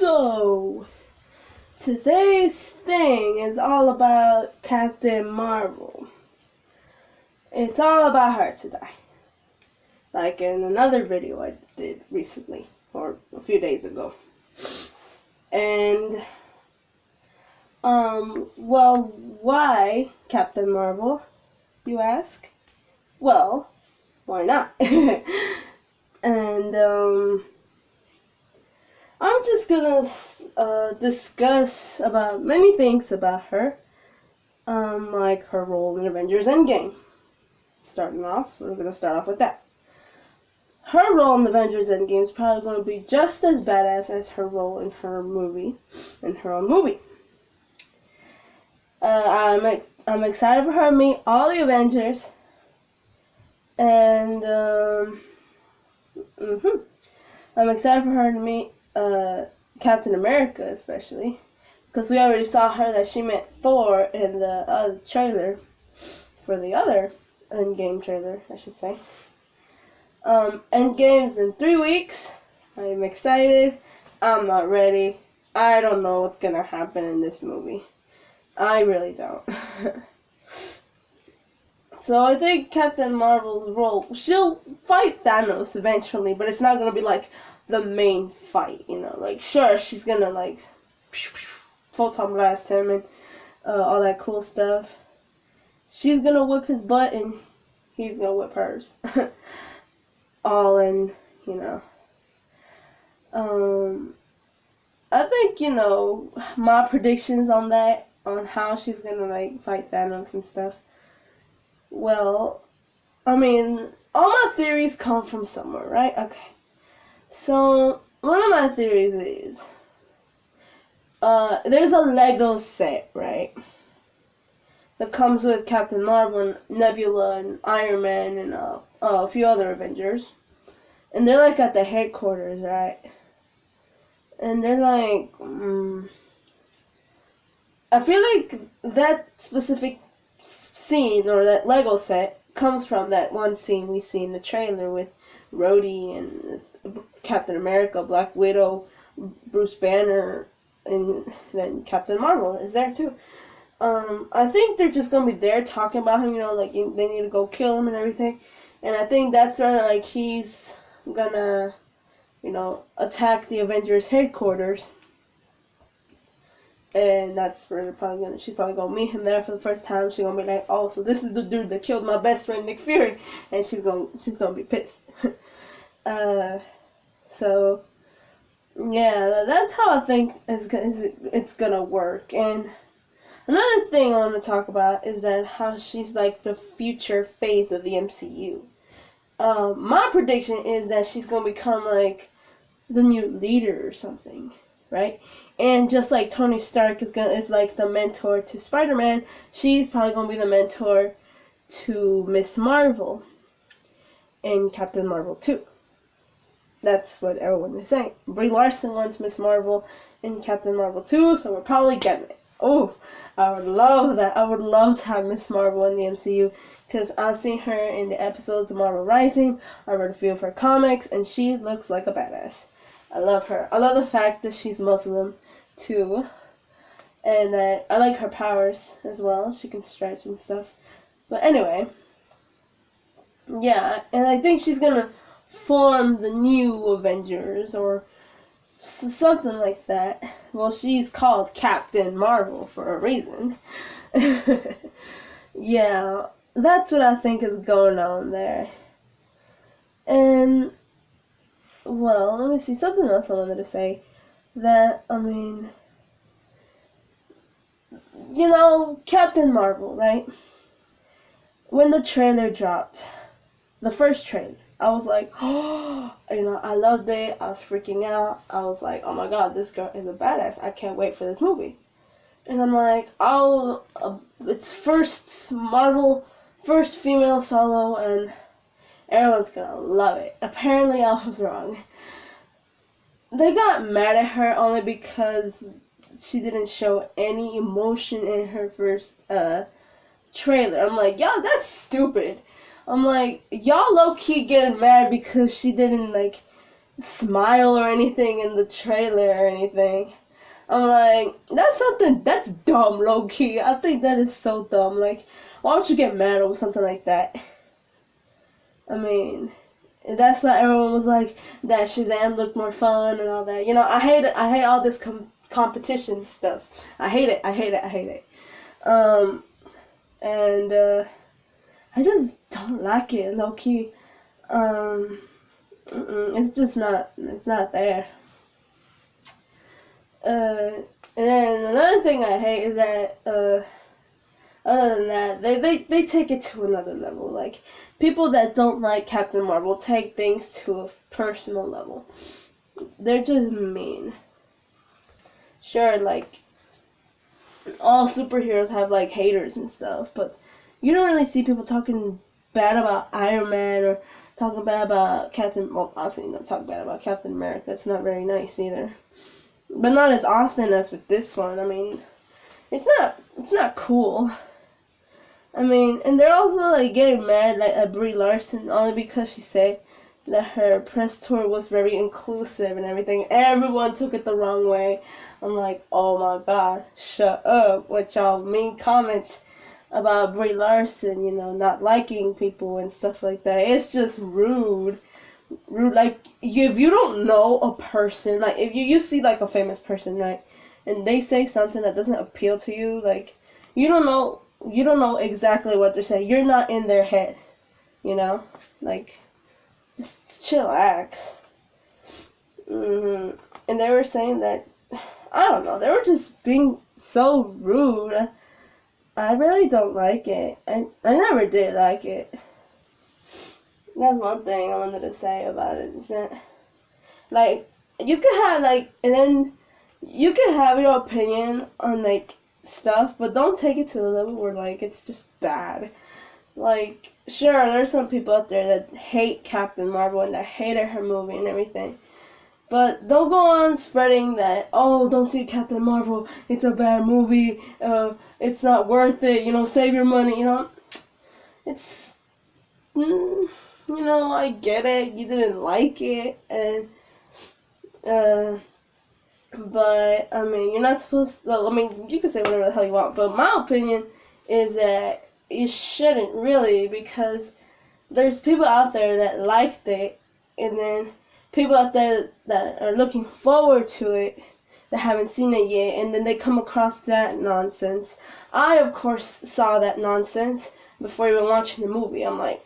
So, today's thing is all about Captain Marvel. It's all about her today. Like in another video I did recently, or a few days ago. And, well, why Captain Marvel, you ask? Well, why not? And, I'm just gonna discuss about many things about her, like her role in Avengers Endgame. We're gonna start off with that. Her role in Avengers Endgame is probably gonna be just as badass as her role in her own movie. I'm excited for her to meet all the Avengers, and I'm excited for her to meet Captain America, especially because we already saw her that she met Thor in the trailer for the other Endgame trailer, I should say. Endgame's in 3 weeks. I'm excited. I'm not ready. I don't know what's gonna happen in this movie. I really don't. So I think Captain Marvel's role, she'll fight Thanos eventually, but it's not gonna be like the main fight, you know. Like, sure, she's gonna like photon blast him and all that cool stuff. She's gonna whip his butt and he's gonna whip hers. All in, you know. I think, you know, my predictions on that, on how she's gonna like fight Thanos and stuff. Well, I mean, all my theories come from somewhere, right? Okay. So, one of my theories is, there's a Lego set, right? That comes with Captain Marvel and Nebula and Iron Man and a few other Avengers. And they're like at the headquarters, right? And they're like, I feel like that specific scene or that Lego set comes from that one scene we see in the trailer with Rhodey and Captain America, Black Widow, Bruce Banner, and then Captain Marvel is there too. I think they're just gonna be there talking about him, you know, like they need to go kill him and everything. And I think that's where like he's gonna, you know, attack the Avengers headquarters. And that's where she's probably gonna meet him there for the first time. She's gonna be like, oh, so this is the dude that killed my best friend Nick Fury, and she's gonna be pissed. So yeah, that's how I think it's gonna work. And another thing I want to talk about is that how she's like the future phase of the MCU. My prediction is that she's gonna become like the new leader or something, right? And just like Tony Stark is like the mentor to Spider-Man, she's probably gonna be the mentor to Miss Marvel and Captain Marvel too. That's what everyone is saying. Brie Larson wants Miss Marvel and Captain Marvel too, so we're probably getting it. Oh, I would love that. I would love to have Miss Marvel in the MCU because I've seen her in the episodes of Marvel Rising. I read a few of her comics, and she looks like a badass. I love her. I love the fact that she's Muslim too, and that I like her powers as well. She can stretch and stuff. But anyway, yeah, and I think she's gonna form the new Avengers or something like that. Well, she's called Captain Marvel for a reason. Yeah, that's what I think is going on there. And, well, let me see, something else I wanted to say. That, I mean, you know, Captain Marvel, right? When the trailer dropped, the first trailer, I was like, oh, you know, I loved it. I was freaking out. I was like, oh my god, this girl is a badass. I can't wait for this movie. And I'm like, oh, it's first female solo, and everyone's gonna love it. Apparently, I was wrong. They got mad at her only because she didn't show any emotion in her first trailer. I'm like, y'all, that's stupid. I'm like, y'all low-key getting mad because she didn't, like, smile or anything in the trailer or anything. I'm like, that's dumb, low key. I think that is so dumb. Like, why would you get mad over something like that? I mean, that's why everyone was like that Shazam looked more fun and all that. You know, I hate it. I hate all this competition stuff. I hate it. I hate it. I hate it. And I just don't like it, low key. It's just not. It's not there. And then another thing I hate is that other than that, they take it to another level. Like, people that don't like Captain Marvel take things to a personal level. They're just mean. Sure, like, all superheroes have, like, haters and stuff, but you don't really see people talking bad about Iron Man or talking bad about Captain... Well, obviously, you don't talk bad about Captain America. That's not very nice, either. But not as often as with this one. I mean, it's not cool. I mean, and they're also, like, getting mad at Brie Larson only because she said that her press tour was very inclusive and everything. Everyone took it the wrong way. I'm like, oh my god, shut up with y'all mean comments about Brie Larson, you know, not liking people and stuff like that. It's just rude. Rude, like, if you don't know a person, like, if you see, like, a famous person, right, and they say something that doesn't appeal to you, like, you don't know exactly what they're saying. You're not in their head, you know? Like, just chillax. And they were saying that, I don't know, they were just being so rude. I really don't like it. I never did like it. That's one thing I wanted to say about it, is that, like, you could have, like, and then you can have your opinion on, like, stuff, but don't take it to the level where, like, it's just bad. Like, sure, there's some people out there that hate Captain Marvel and that hated her movie and everything, but don't go on spreading that, oh, don't see Captain Marvel, it's a bad movie, it's not worth it, you know, save your money, you know. It's, you know, I get it, you didn't like it, and, but, I mean, you're not supposed to, I mean, you can say whatever the hell you want, but my opinion is that you shouldn't really, because there's people out there that liked it, and then people out there that are looking forward to it that haven't seen it yet, and then they come across that nonsense. I, of course, saw that nonsense before even watching the movie. I'm like,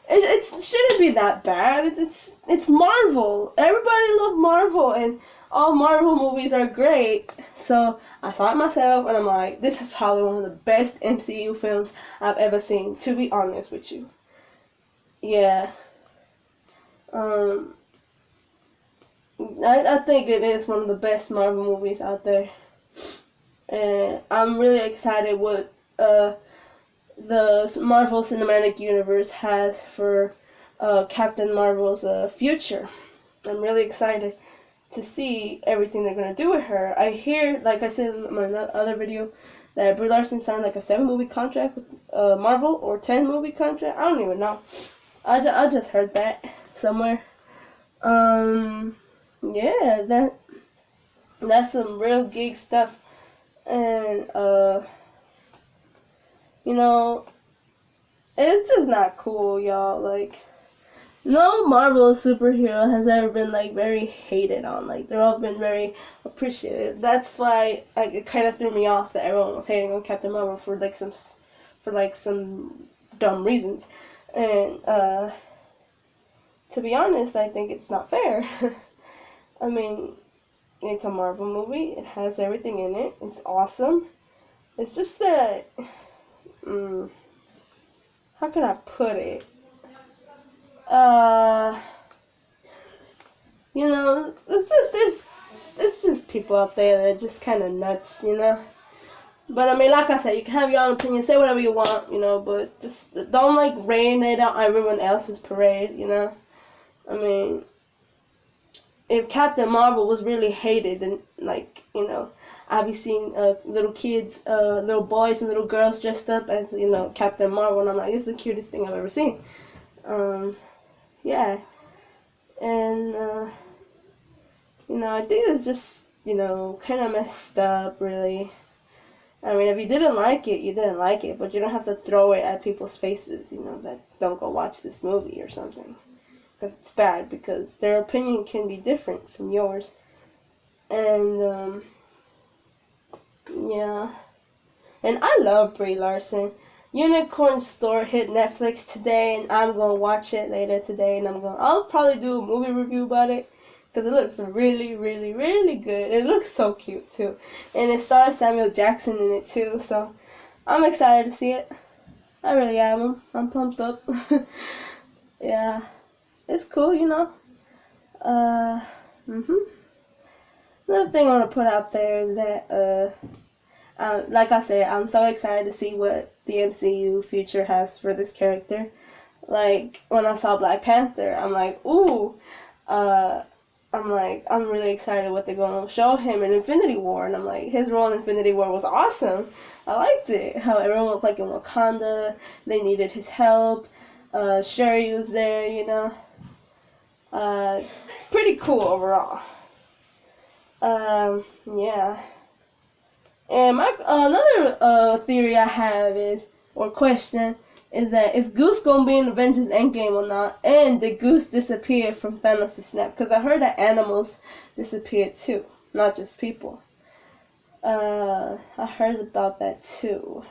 it shouldn't be that bad. It's Marvel. Everybody loves Marvel, and all Marvel movies are great. So I saw it myself, and I'm like, this is probably one of the best MCU films I've ever seen, to be honest with you. Yeah. I think it is one of the best Marvel movies out there. And I'm really excited what the Marvel Cinematic Universe has for Captain Marvel's future. I'm really excited to see everything they're going to do with her. I hear, like I said in my other video, that Brie Larson signed like a 7-movie contract with Marvel, or 10-movie contract. I don't even know. I just heard that somewhere. Yeah, that's some real geek stuff. And, you know, it's just not cool, y'all. Like, no Marvel superhero has ever been, like, very hated on. Like, they're all been very appreciated. That's why it kind of threw me off that everyone was hating on Captain Marvel for some dumb reasons. And, to be honest, I think it's not fair. I mean, it's a Marvel movie. It has everything in it. It's awesome. It's just that, how can I put it? You know, it's just people out there that are just kind of nuts, you know. But I mean, like I said, you can have your own opinion, say whatever you want, you know, but just don't, like, rain it on everyone else's parade, you know. I mean, if Captain Marvel was really hated, and, like, you know, I'd be seeing little kids, little boys and little girls dressed up as, you know, Captain Marvel, and I'm like, this is the cutest thing I've ever seen. Yeah. And I think it's just kind of messed up, really. I mean, if you didn't like it, you didn't like it, but you don't have to throw it at people's faces, that don't go watch this movie or something. Because it's bad, because their opinion can be different from yours. And, yeah. And I love Brie Larson. Unicorn Store hit Netflix today, and I'm going to watch it later today, and I'll probably do a movie review about it. Because it looks really, really, really good. It looks so cute, too. And it stars Samuel Jackson in it, too. So, I'm excited to see it. I really am. I'm pumped up. Yeah. It's cool, Another thing I want to put out there is that, like I said, I'm so excited to see what the MCU future has for this character. Like, when I saw Black Panther, I'm like, ooh, I'm really excited what they're going to show him in Infinity War. And I'm like, his role in Infinity War was awesome. I liked it. How everyone was like in Wakanda. They needed his help. Shuri was there, Pretty cool overall. Yeah. And another theory I have or question, is that is Goose gonna be in Avengers Endgame or not? And did Goose disappear from Thanos' snap? Because I heard that animals disappeared too, not just people. I heard about that too.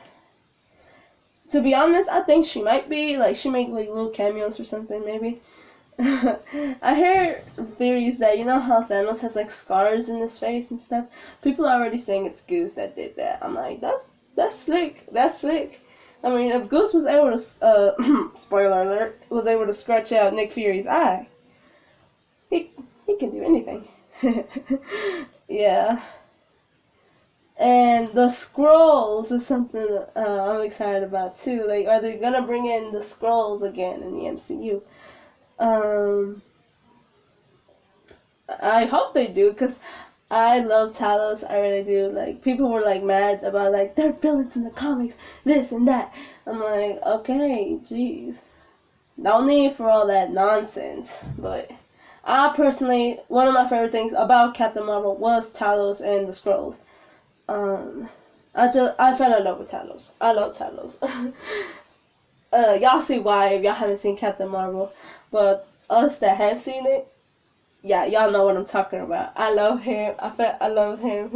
To be honest, I think she might be, she make little cameos or something, maybe. I heard theories that, how Thanos has scars in his face and stuff. People are already saying it's Goose that did that. I'm like, that's slick. That's slick. I mean, if Goose was able to, spoiler alert, was able to scratch out Nick Fury's eye, he can do anything. Yeah. And the Skrulls is something that, I'm excited about too. Are they gonna bring in the Skrulls again in the MCU? I hope they do, because I love Talos. I really do. People were mad about they're villains in the comics, this and that. I'm like, okay, jeez, no need for all that nonsense. But I personally, one of my favorite things about Captain Marvel was Talos and the Skrulls. I fell in love with Talos. I love Talos. Y'all see why if y'all haven't seen Captain Marvel, but us that have seen it, yeah, y'all know what I'm talking about. I love him. I love him.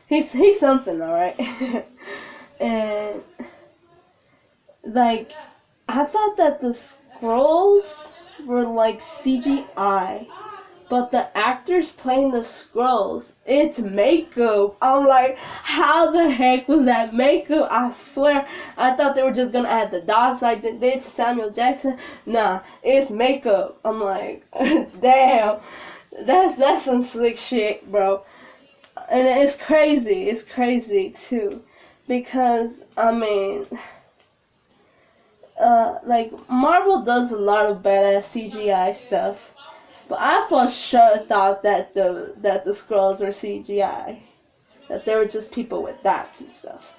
He's something, all right. And I thought that the Skrulls were CGI, but the actors playing the Skrulls, it's makeup. I'm like, how the heck was that makeup? I swear, I thought they were just gonna add the dots like they did to Samuel Jackson. Nah, it's makeup. I'm like, damn, that's some slick shit, bro. And it's crazy. It's crazy too, because I mean, Marvel does a lot of badass CGI stuff. But I for sure thought that the Skrulls were CGI. That they were just people with dots and stuff.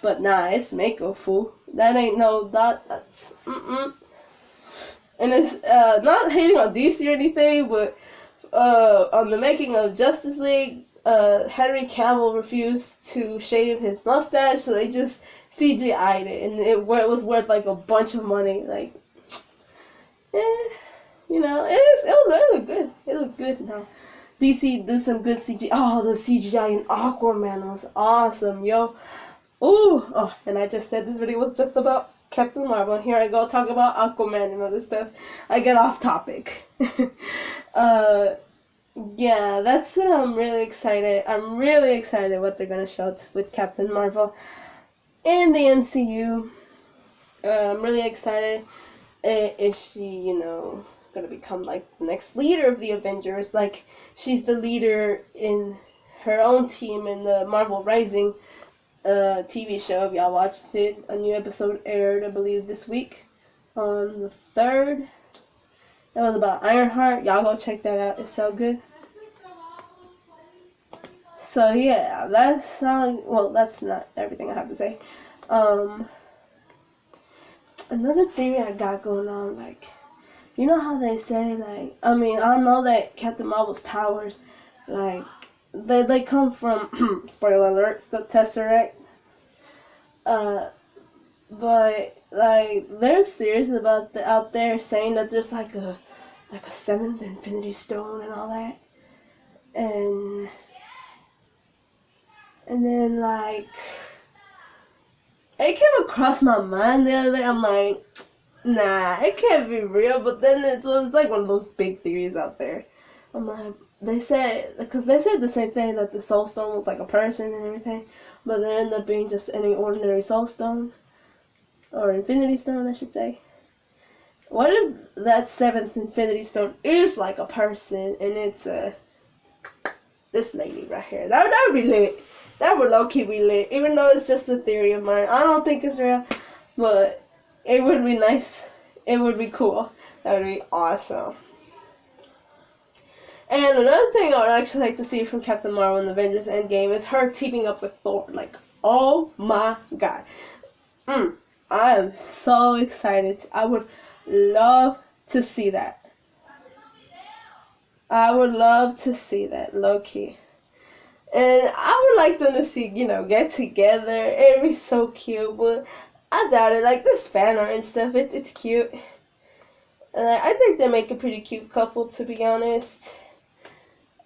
But nah, it's makeup, fool. That ain't no dots. And it's not hating on DC or anything, but on the making of Justice League, Henry Cavill refused to shave his mustache, so they just CGI'd it, and it was worth a bunch of money. It looked good. It looked good now. DC do some good CGI. Oh, the CGI in Aquaman was awesome, yo. Ooh. Oh, and I just said this video was just about Captain Marvel. And here I go talk about Aquaman and other stuff. I get off topic. Yeah, that's what I'm really excited. I'm really excited what they're gonna show with Captain Marvel in the MCU. I'm really excited. Is she, gonna become the next leader of the Avengers? She's the leader in her own team in the Marvel Rising TV show. If y'all watched it, a new episode aired, I believe, this week on the 3rd. That was about Ironheart. Y'all go check that out. It's so good. So yeah, that's not everything I have to say. Another theory I got going on, you know how they say, like, I mean, I know that Captain Marvel's powers, like, they come from, spoiler alert, the Tesseract. Uh, but, like, there's theories about out there saying that there's, like a seventh Infinity Stone and all that. And then, like, it came across my mind the other day. I'm like, nah, it can't be real. But then it was like one of those big theories out there. I'm like, because they said the same thing, that the Soul Stone was like a person and everything, but it ended up being just any ordinary Soul Stone, or Infinity Stone, I should say. What if that seventh Infinity Stone is like a person, and it's this lady right here? That would be lit. That would low-key be lit, even though it's just a theory of mine. I don't think it's real, but it would be nice. It would be cool. That would be awesome. And another thing I would actually like to see from Captain Marvel in the Avengers Endgame is her teaming up with Thor. Like, oh my god. I am so excited. I would love to see that. I would love to see that, low-key. And I would like them to see, get together. It'd be so cute, but I doubt it. Like, this fan art and stuff, it's cute. And I think they make a pretty cute couple, to be honest.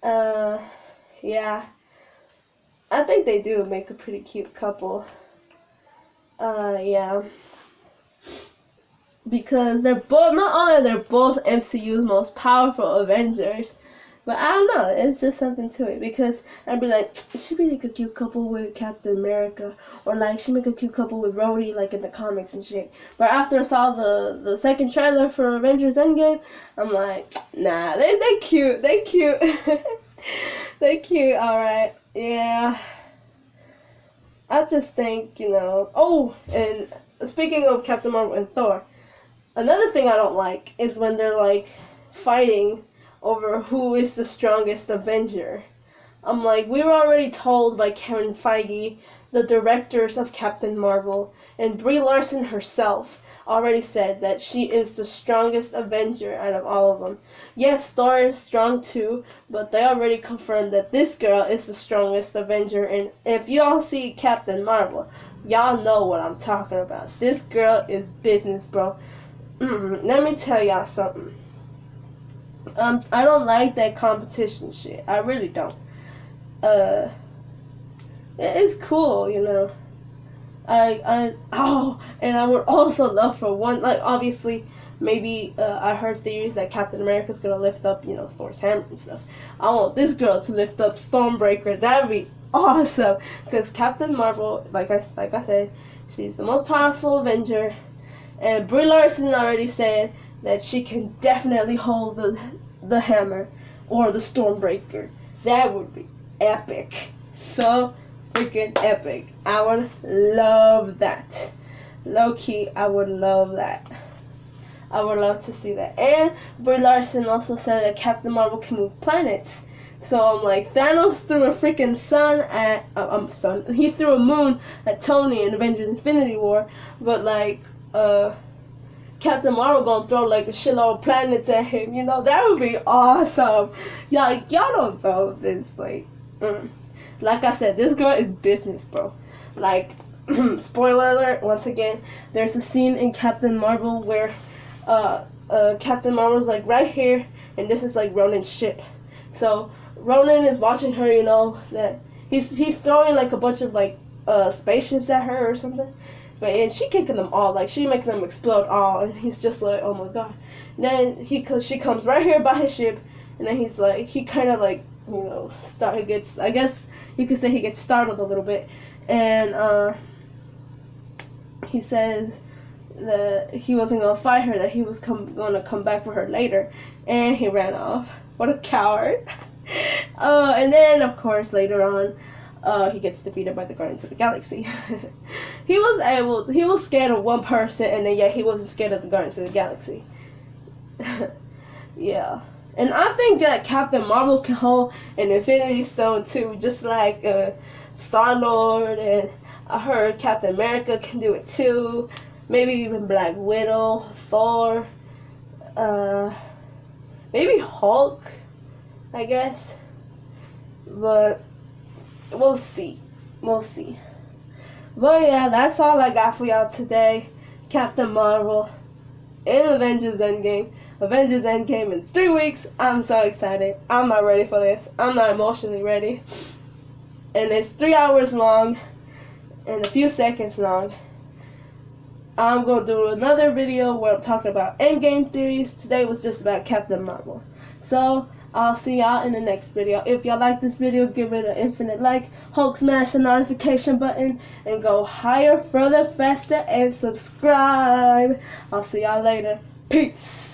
Yeah. I think they do make a pretty cute couple. Yeah. Because not only they're both MCU's most powerful Avengers, but I don't know, it's just something to it. Because I'd be like, she be like a cute couple with Captain America, or like she make a cute couple with Rhodey, like in the comics and shit. But after I saw the second trailer for Avengers Endgame, I'm like, nah, they cute, they cute, they cute, alright, yeah. I just think, oh, and speaking of Captain Marvel and Thor, another thing I don't like is when they're like fighting over who is the strongest Avenger. I'm like, we were already told by Kevin Feige, the directors of Captain Marvel, and Brie Larson herself already said that she is the strongest Avenger out of all of them. Yes, Thor is strong too, but they already confirmed that this girl is the strongest Avenger, and if y'all see Captain Marvel, y'all know what I'm talking about. This girl is business, bro. Let me tell y'all something. I don't like that competition shit. I really don't. It's cool, and I would also love for one, like, obviously, maybe, I heard theories that Captain America's gonna lift up, Thor's hammer and stuff. I want this girl to lift up Stormbreaker. That'd be awesome. Because Captain Marvel, like I said, she's the most powerful Avenger. And Brie Larson already said that she can definitely hold the hammer or the Stormbreaker. That would be epic. So freaking epic. I would love that. Low-key, I would love that. I would love to see that. And Brie Larson also said that Captain Marvel can move planets. So I'm like, Thanos threw a freaking he threw a moon at Tony in Avengers Infinity War, but like, Captain Marvel gonna throw like a shitload of planets at him, that would be awesome. Y'all don't know this, like I said, this girl is business, bro. Like, spoiler alert, once again, there's a scene in Captain Marvel where, Captain Marvel's like right here, and this is like Ronan's ship. So, Ronan is watching her, that he's throwing like a bunch of like, spaceships at her or something. And she kicking them all, like she making them explode all, and he's just like, oh my god. And then she comes right here by his ship, and then he's like, he kind of like, I guess you could say he gets startled a little bit, and he says that he wasn't gonna fight her, that he was gonna come back for her later, and he ran off. What a coward. And then of course later on, he gets defeated by the Guardians of the Galaxy. He was scared of one person, and then he wasn't scared of the Guardians of the Galaxy. Yeah. And I think that Captain Marvel can hold an Infinity Stone too, just like Star-Lord, and I heard Captain America can do it too. Maybe even Black Widow, Thor. maybe Hulk, I guess. But we'll see. We'll see. But yeah, that's all I got for y'all today. Captain Marvel and Avengers Endgame. Avengers Endgame in 3 weeks. I'm so excited. I'm not ready for this. I'm not emotionally ready. And it's 3 hours long and a few seconds long. I'm going to do another video where I'm talking about Endgame theories. Today was just about Captain Marvel. So, I'll see y'all in the next video. If y'all like this video, give it an infinite like. Hulk, smash the notification button and go higher, further, faster, and subscribe. I'll see y'all later. Peace.